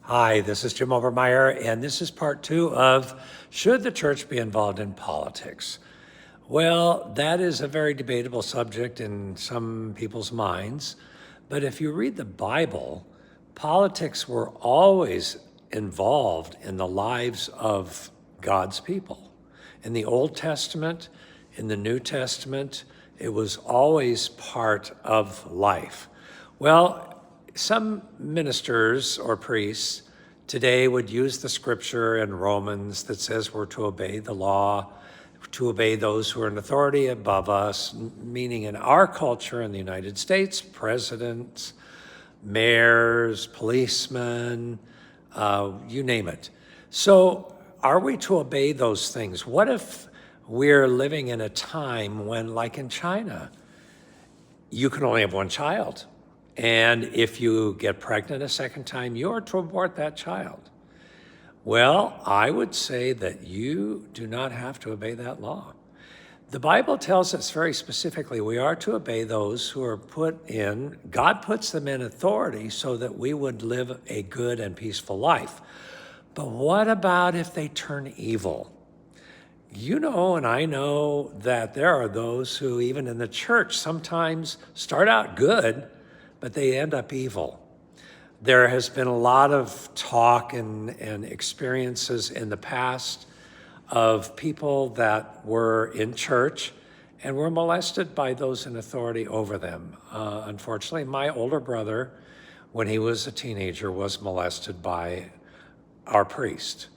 Hi, this is Jim Obermeyer, and this is part 2 of Should the Church Be Involved in Politics? Well, that is a very debatable subject in some people's minds, but if you read the Bible, politics were always involved in the lives of God's people. In the Old Testament, in the New Testament, it was always part of life. Well, some ministers or priests today would use the scripture in Romans that says we're to obey the law, to obey those who are in authority above us, meaning in our culture in the United States, presidents, mayors, policemen, you name it. So are we to obey those things? What if we're living in a time when, like in China, you can only have one child? And if you get pregnant a second time, you're to abort that child. Well, I would say that you do not have to obey that law. The Bible tells us very specifically we are to obey those who are put in, God puts them in authority so that we would live a good and peaceful life. But what about if they turn evil? You know, and I know that there are those who, even in the church, sometimes start out good, but they end up evil. There has been a lot of talk and experiences in the past of people that were in church and were molested by those in authority over them. Unfortunately, my older brother, when he was a teenager, was molested by our priest.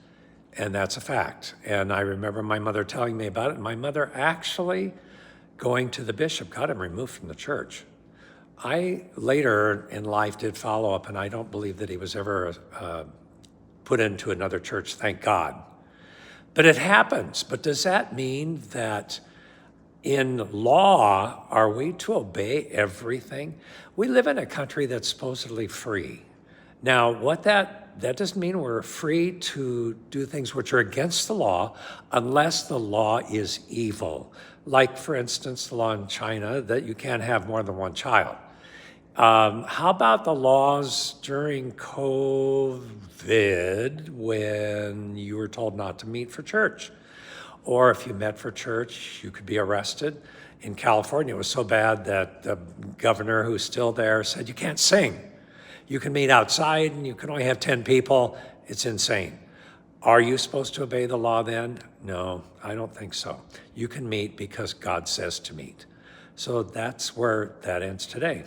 And that's a fact. And I remember my mother telling me about it, and my mother actually going to the bishop got him removed from the church. I later in life did follow up, and I don't believe that he was ever put into another church, thank God. But it happens. But does that mean that in law, are we to obey everything? We live in a country that's supposedly free. Now, that doesn't mean we're free to do things which are against the law unless the law is evil. Like, for instance, the law in China that you can't have more than one child. How about the laws during COVID when you were told not to meet for church? Or if you met for church, you could be arrested. In California, it was so bad that the governor, who's still there, said you can't sing. You can meet outside and you can only have 10 people. It's insane. Are you supposed to obey the law then? No, I don't think so. You can meet because God says to meet. So that's where that ends today.